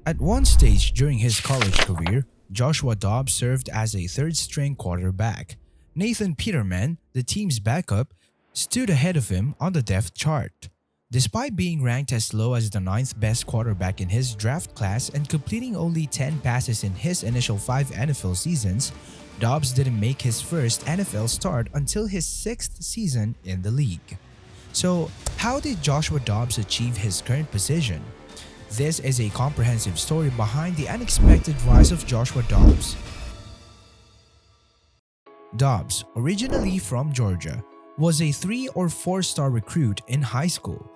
At one stage during his college career, Joshua Dobbs served as a third-string quarterback. Nathan Peterman, the team's backup, stood ahead of him on the depth chart. Despite being ranked as low as the ninth best quarterback in his draft class and completing only 10 passes in his initial 5 NFL seasons, Dobbs didn't make his first NFL start until his 6th season in the league. So, how did Joshua Dobbs achieve his current position? This is a comprehensive story behind the unexpected rise of Joshua Dobbs. Dobbs, originally from Georgia, was a 3 or 4-star recruit in high school,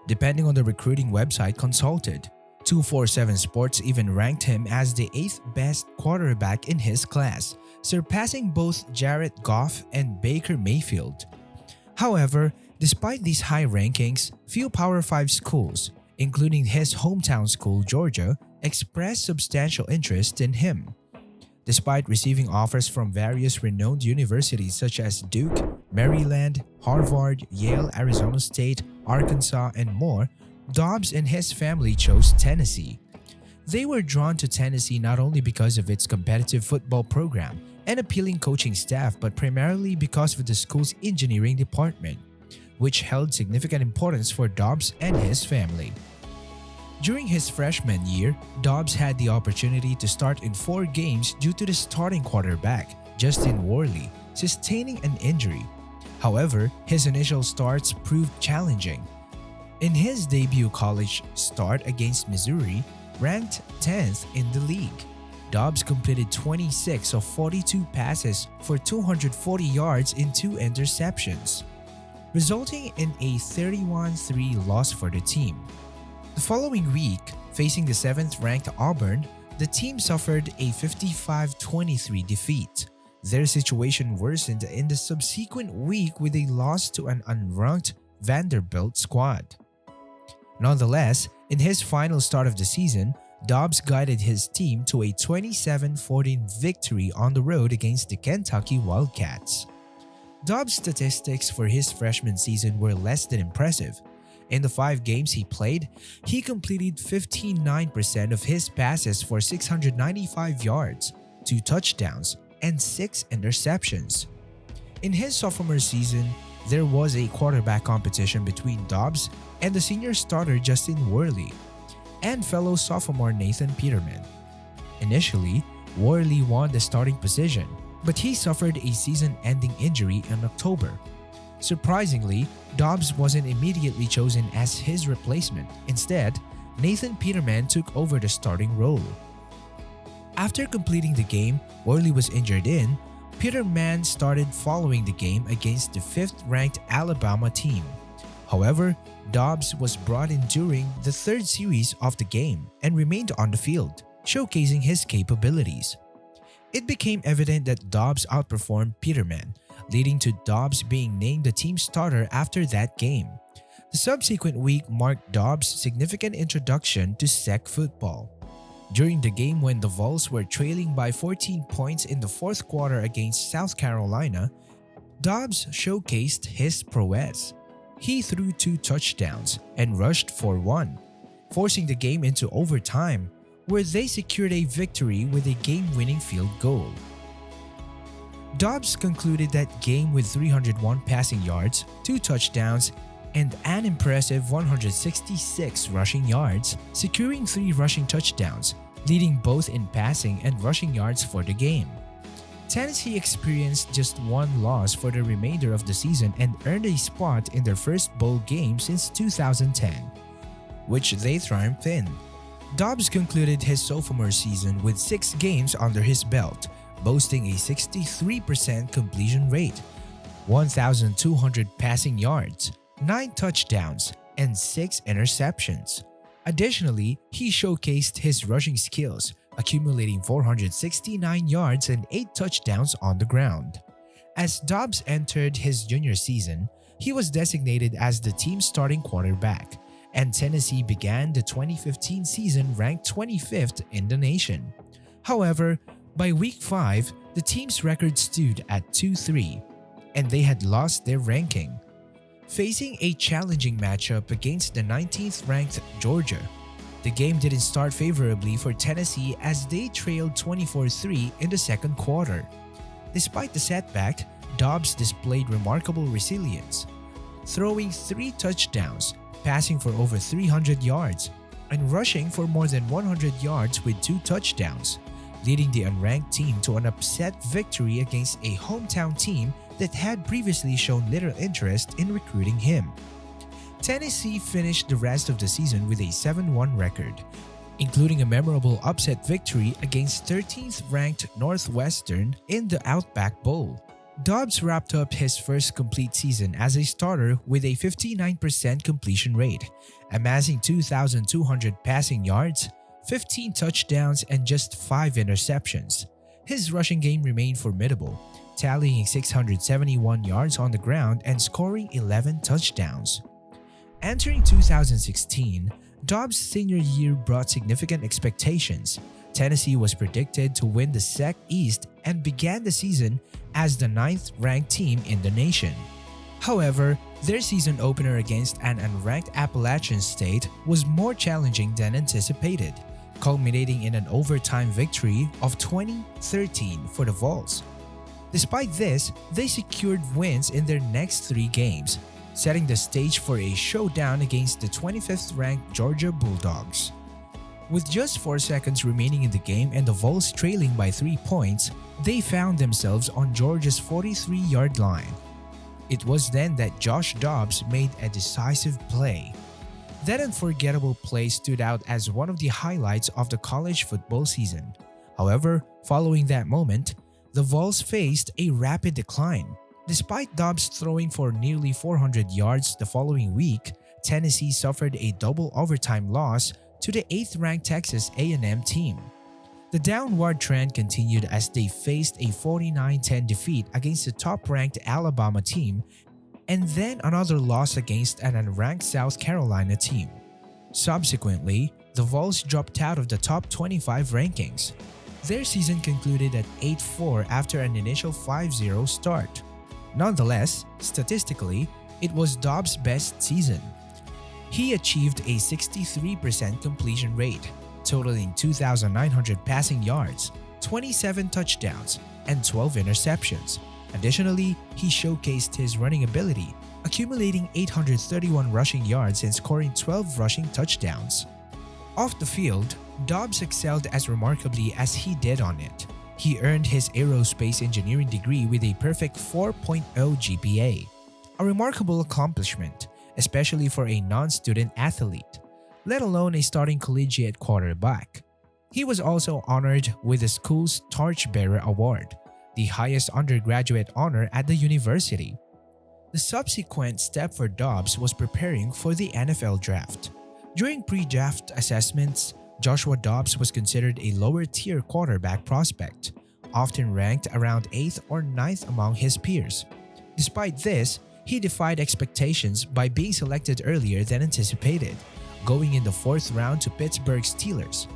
depending on the recruiting website consulted. 247 Sports even ranked him as the 8th best quarterback in his class, surpassing both Jared Goff and Baker Mayfield. However, despite these high rankings, few Power 5 schools, including his hometown school Georgia, expressed substantial interest in him. Despite receiving offers from various renowned universities such as Duke, Maryland, Harvard, Yale, Arizona State, Arkansas, and more, Dobbs and his family chose Tennessee. They were drawn to Tennessee not only because of its competitive football program and appealing coaching staff, but primarily because of the school's engineering department, which held significant importance for Dobbs and his family. During his freshman year, Dobbs had the opportunity to start in 4 games due to the starting quarterback, Justin Worley, sustaining an injury. However, his initial starts proved challenging. In his debut college start against Missouri, ranked 10th in the league, Dobbs completed 26 of 42 passes for 240 yards and 2 interceptions, resulting in a 31-3 loss for the team. The following week, facing the 7th-ranked Auburn, the team suffered a 55-23 defeat. Their situation worsened in the subsequent week with a loss to an unranked Vanderbilt squad. Nonetheless, in his final start of the season, Dobbs guided his team to a 27-14 victory on the road against the Kentucky Wildcats. Dobbs' statistics for his freshman season were less than impressive. In the 5 games he played, he completed 59% of his passes for 695 yards, 2 touchdowns, and 6 interceptions. In his sophomore season, there was a quarterback competition between Dobbs and the senior starter Justin Worley and fellow sophomore Nathan Peterman. Initially, Worley won the starting position, but he suffered a season-ending injury in October. Surprisingly, Dobbs wasn't immediately chosen as his replacement. Instead, Nathan Peterman took over the starting role. After completing the game Worley was injured in, Peterman started following the game against the 5th-ranked Alabama team. However, Dobbs was brought in during the 3rd series of the game and remained on the field, showcasing his capabilities. It became evident that Dobbs outperformed Peterman, leading to Dobbs being named the team starter after that game. The subsequent week marked Dobbs' significant introduction to SEC football. During the game when the Vols were trailing by 14 points in the 4th quarter against South Carolina, Dobbs showcased his prowess. He threw 2 touchdowns and rushed for 1, forcing the game into overtime, where they secured a victory with a game-winning field goal. Dobbs concluded that game with 301 passing yards, 2 touchdowns, and an impressive 166 rushing yards, securing 3 rushing touchdowns, leading both in passing and rushing yards for the game. Tennessee experienced just 1 loss for the remainder of the season and earned a spot in their first bowl game since 2010, which they triumphed in. Dobbs concluded his sophomore season with 6 games under his belt, boasting a 63% completion rate, 1,200 passing yards, 9 touchdowns, and 6 interceptions. Additionally, he showcased his rushing skills, accumulating 469 yards and 8 touchdowns on the ground. As Dobbs entered his junior season, he was designated as the team's starting quarterback, and Tennessee began the 2015 season ranked 25th in the nation. However, by week 5, the team's record stood at 2-3, and they had lost their ranking, facing a challenging matchup against the 19th-ranked Georgia. The game didn't start favorably for Tennessee as they trailed 24-3 in the second quarter. Despite the setback, Dobbs displayed remarkable resilience, throwing 3 touchdowns, passing for over 300 yards, and rushing for more than 100 yards with 2 touchdowns, leading the unranked team to an upset victory against a hometown team that had previously shown little interest in recruiting him. Tennessee finished the rest of the season with a 7-1 record, including a memorable upset victory against 13th-ranked Northwestern in the Outback Bowl. Dobbs wrapped up his first complete season as a starter with a 59% completion rate, amassing 2,200 passing yards, 15 touchdowns, and just 5 interceptions. His rushing game remained formidable, tallying 671 yards on the ground and scoring 11 touchdowns. Entering 2016, Dobbs' senior year brought significant expectations. Tennessee was predicted to win the SEC East and began the season as the 9th-ranked team in the nation. However, their season opener against an unranked Appalachian State was more challenging than anticipated, culminating in an overtime victory of 20-13 for the Vols. Despite this, they secured wins in their next 3 games, setting the stage for a showdown against the 25th-ranked Georgia Bulldogs. With just 4 seconds remaining in the game and the Vols trailing by 3 points, they found themselves on Georgia's 43-yard line. It was then that Josh Dobbs made a decisive play. That unforgettable play stood out as one of the highlights of the college football season. However, following that moment, the Vols faced a rapid decline. Despite Dobbs throwing for nearly 400 yards the following week, Tennessee suffered a double overtime loss to the 8th-ranked Texas A&M team. The downward trend continued as they faced a 49-10 defeat against the top-ranked Alabama team and then another loss against an unranked South Carolina team. Subsequently, the Vols dropped out of the top 25 rankings. Their season concluded at 8-4 after an initial 5-0 start. Nonetheless, statistically, it was Dobbs' best season. He achieved a 63% completion rate, totaling 2,900 passing yards, 27 touchdowns, and 12 interceptions. Additionally, he showcased his running ability, accumulating 831 rushing yards and scoring 12 rushing touchdowns. Off the field, Dobbs excelled as remarkably as he did on it. He earned his aerospace engineering degree with a perfect 4.0 GPA, a remarkable accomplishment, especially for a non-student athlete, let alone a starting collegiate quarterback. He was also honored with the school's Torchbearer Award, the highest undergraduate honor at the university. The subsequent step for Dobbs was preparing for the NFL draft. During pre-draft assessments, Joshua Dobbs was considered a lower-tier quarterback prospect, often ranked around 8th or 9th among his peers. Despite this, he defied expectations by being selected earlier than anticipated, going in the 4th round to Pittsburgh Steelers.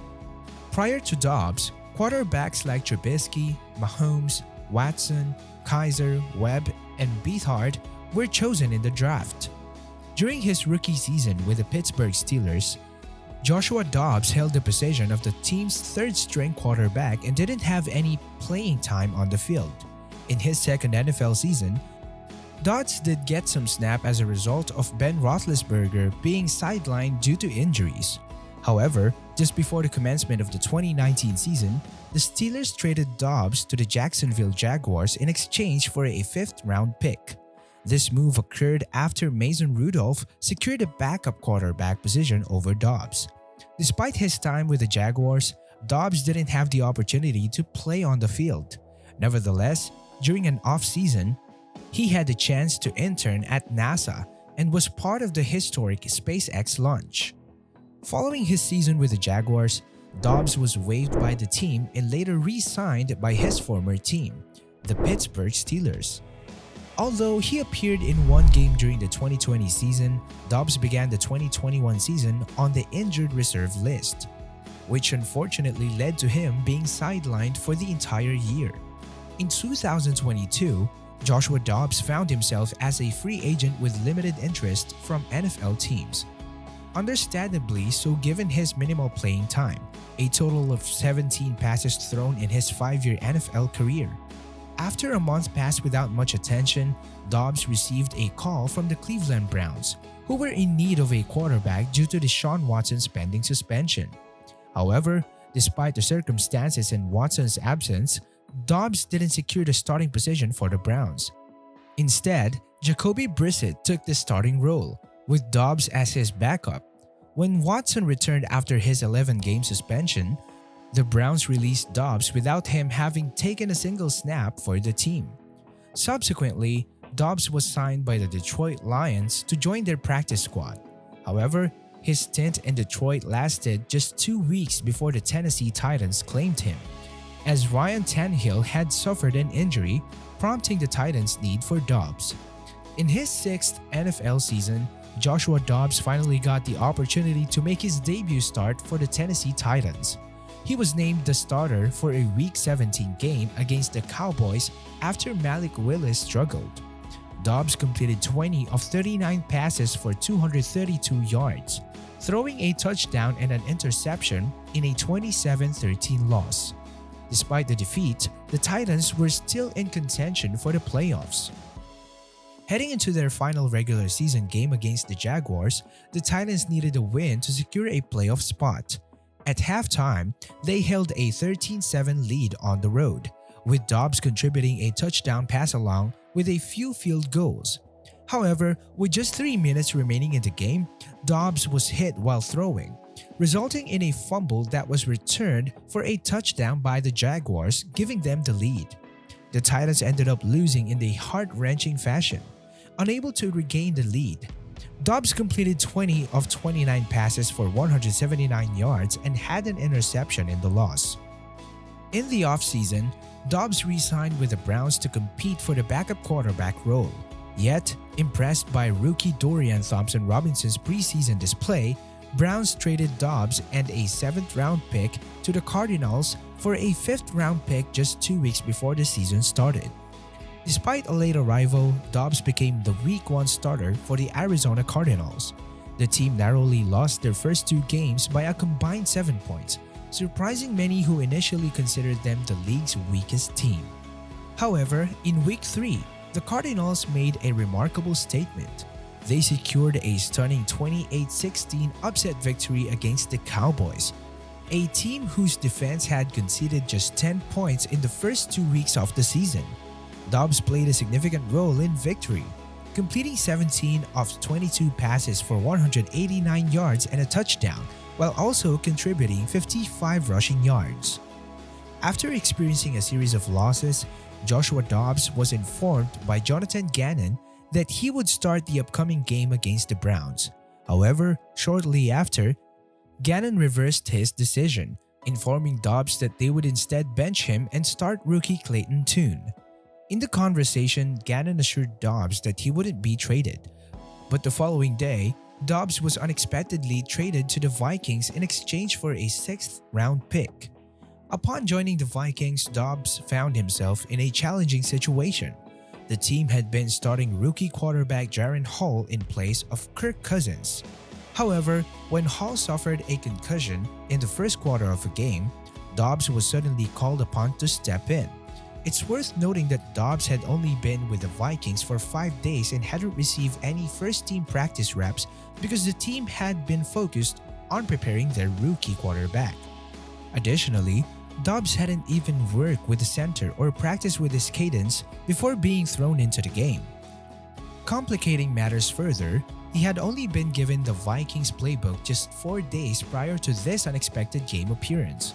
Prior to Dobbs, quarterbacks like Trubisky, Mahomes, Watson, Kaiser, Webb, and Beathard were chosen in the draft. During his rookie season with the Pittsburgh Steelers, Joshua Dobbs held the position of the team's 3rd-string quarterback and didn't have any playing time on the field. In his second NFL season, Dobbs did get some snap as a result of Ben Roethlisberger being sidelined due to injuries. However, just before the commencement of the 2019 season, the Steelers traded Dobbs to the Jacksonville Jaguars in exchange for a 5th-round pick. This move occurred after Mason Rudolph secured a backup quarterback position over Dobbs. Despite his time with the Jaguars, Dobbs didn't have the opportunity to play on the field. Nevertheless, during an off-season, he had the chance to intern at NASA and was part of the historic SpaceX launch. Following his season with the Jaguars, Dobbs was waived by the team and later re-signed by his former team, the Pittsburgh Steelers. Although he appeared in one game during the 2020 season, Dobbs began the 2021 season on the injured reserve list, which unfortunately led to him being sidelined for the entire year. In 2022, Joshua Dobbs found himself as a free agent with limited interest from NFL teams. Understandably so given his minimal playing time, a total of 17 passes thrown in his 5-year NFL career. After a month passed without much attention, Dobbs received a call from the Cleveland Browns, who were in need of a quarterback due to Deshaun Watson's pending suspension. However, despite the circumstances and Watson's absence, Dobbs didn't secure the starting position for the Browns. Instead, Jacoby Brissett took the starting role, with Dobbs as his backup. When Watson returned after his 11-game suspension, the Browns released Dobbs without him having taken a single snap for the team. Subsequently, Dobbs was signed by the Detroit Lions to join their practice squad. However, his stint in Detroit lasted just 2 weeks before the Tennessee Titans claimed him, as Ryan Tannehill had suffered an injury, prompting the Titans' need for Dobbs. In his 6th NFL season, Joshua Dobbs finally got the opportunity to make his debut start for the Tennessee Titans. He was named the starter for a Week 17 game against the Cowboys after Malik Willis struggled. Dobbs completed 20 of 39 passes for 232 yards, throwing a touchdown and an interception in a 27-13 loss. Despite the defeat, the Titans were still in contention for the playoffs. Heading into their final regular season game against the Jaguars, the Titans needed a win to secure a playoff spot. At halftime, they held a 13-7 lead on the road, with Dobbs contributing a touchdown pass along with a few field goals. However, with just 3 minutes remaining in the game, Dobbs was hit while throwing, resulting in a fumble that was returned for a touchdown by the Jaguars, giving them the lead. The Titans ended up losing in a heart-wrenching fashion. Unable to regain the lead, Dobbs completed 20 of 29 passes for 179 yards and had an interception in the loss. In the offseason, Dobbs re-signed with the Browns to compete for the backup quarterback role. Yet, impressed by rookie Dorian Thompson-Robinson's preseason display, Browns traded Dobbs and a 7th-round pick to the Cardinals for a 5th-round pick just 2 weeks before the season started. Despite a late arrival, Dobbs became the Week 1 starter for the Arizona Cardinals. The team narrowly lost their first 2 games by a combined 7 points, surprising many who initially considered them the league's weakest team. However, in Week 3, the Cardinals made a remarkable statement. They secured a stunning 28-16 upset victory against the Cowboys, a team whose defense had conceded just 10 points in the first 2 weeks of the season. Dobbs played a significant role in victory, completing 17 of 22 passes for 189 yards and a touchdown, while also contributing 55 rushing yards. After experiencing a series of losses, Joshua Dobbs was informed by Jonathan Gannon that he would start the upcoming game against the Browns. However, shortly after, Gannon reversed his decision, informing Dobbs that they would instead bench him and start rookie Clayton Tune. In the conversation, Gannon assured Dobbs that he wouldn't be traded. But the following day, Dobbs was unexpectedly traded to the Vikings in exchange for a 6th-round pick. Upon joining the Vikings, Dobbs found himself in a challenging situation. The team had been starting rookie quarterback Jaren Hall in place of Kirk Cousins. However, when Hall suffered a concussion in the first quarter of a game, Dobbs was suddenly called upon to step in. It's worth noting that Dobbs had only been with the Vikings for 5 days and hadn't received any first-team practice reps because the team had been focused on preparing their rookie quarterback. Additionally, Dobbs hadn't even worked with the center or practiced with his cadence before being thrown into the game. Complicating matters further, he had only been given the Vikings playbook just 4 days prior to this unexpected game appearance.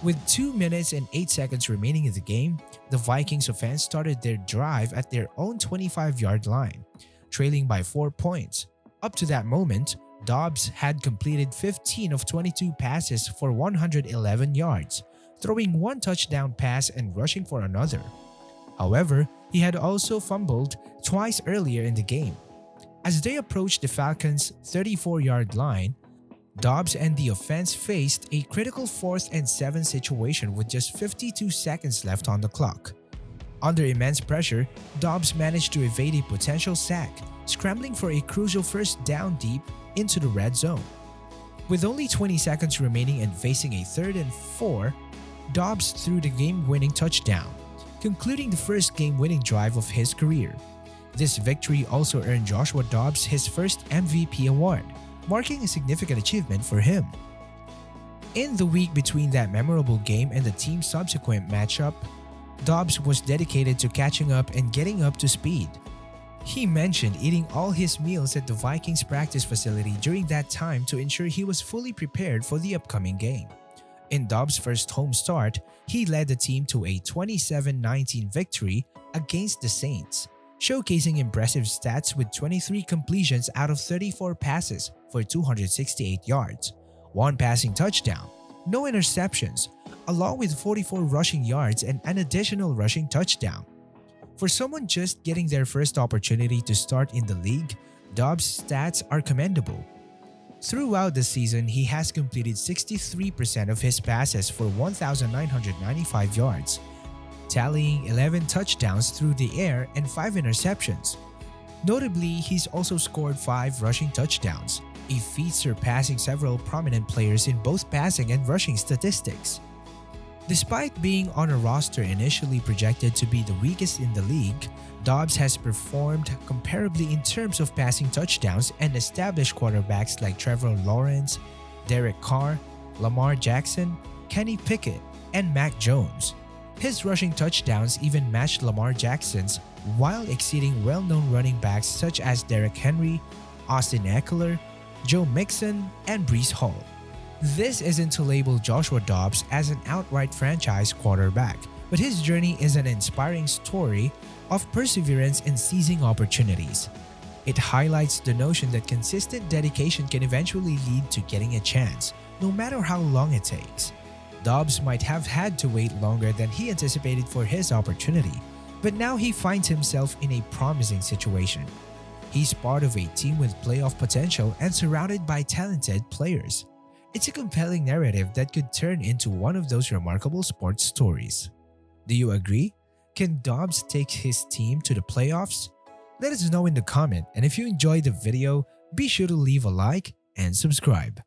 With 2 minutes and 8 seconds remaining in the game, the Vikings offense started their drive at their own 25-yard line, trailing by 4 points. Up to that moment, Dobbs had completed 15 of 22 passes for 111 yards, throwing 1 touchdown pass and rushing for another. However, he had also fumbled twice earlier in the game. As they approached the Falcons' 34-yard line, Dobbs and the offense faced a critical 4th and 7 situation with just 52 seconds left on the clock. Under immense pressure, Dobbs managed to evade a potential sack, scrambling for a crucial first down deep into the red zone. With only 20 seconds remaining and facing a 3rd and 4, Dobbs threw the game-winning touchdown, concluding the first game-winning drive of his career. This victory also earned Joshua Dobbs his first MVP award, marking a significant achievement for him. In the week between that memorable game and the team's subsequent matchup, Dobbs was dedicated to catching up and getting up to speed. He mentioned eating all his meals at the Vikings practice facility during that time to ensure he was fully prepared for the upcoming game. In Dobbs' first home start, he led the team to a 27-19 victory against the Saints, showcasing impressive stats with 23 completions out of 34 passes for 268 yards, 1 passing touchdown, no interceptions, along with 44 rushing yards and an additional rushing touchdown. For someone just getting their first opportunity to start in the league, Dobbs' stats are commendable. Throughout the season, he has completed 63% of his passes for 1,995 yards, tallying 11 touchdowns through the air and 5 interceptions. Notably, he's also scored 5 rushing touchdowns, a feat surpassing several prominent players in both passing and rushing statistics. Despite being on a roster initially projected to be the weakest in the league, Dobbs has performed comparably in terms of passing touchdowns and established quarterbacks like Trevor Lawrence, Derek Carr, Lamar Jackson, Kenny Pickett, and Mac Jones. His rushing touchdowns even matched Lamar Jackson's, while exceeding well-known running backs such as Derrick Henry, Austin Eckler, Joe Mixon, and Breece Hall. This isn't to label Joshua Dobbs as an outright franchise quarterback, but his journey is an inspiring story of perseverance and seizing opportunities. It highlights the notion that consistent dedication can eventually lead to getting a chance, no matter how long it takes. Dobbs might have had to wait longer than he anticipated for his opportunity, but now he finds himself in a promising situation. He's part of a team with playoff potential and surrounded by talented players. It's a compelling narrative that could turn into one of those remarkable sports stories. Do you agree? Can Dobbs take his team to the playoffs? Let us know in the comment, and if you enjoyed the video, be sure to leave a like and subscribe.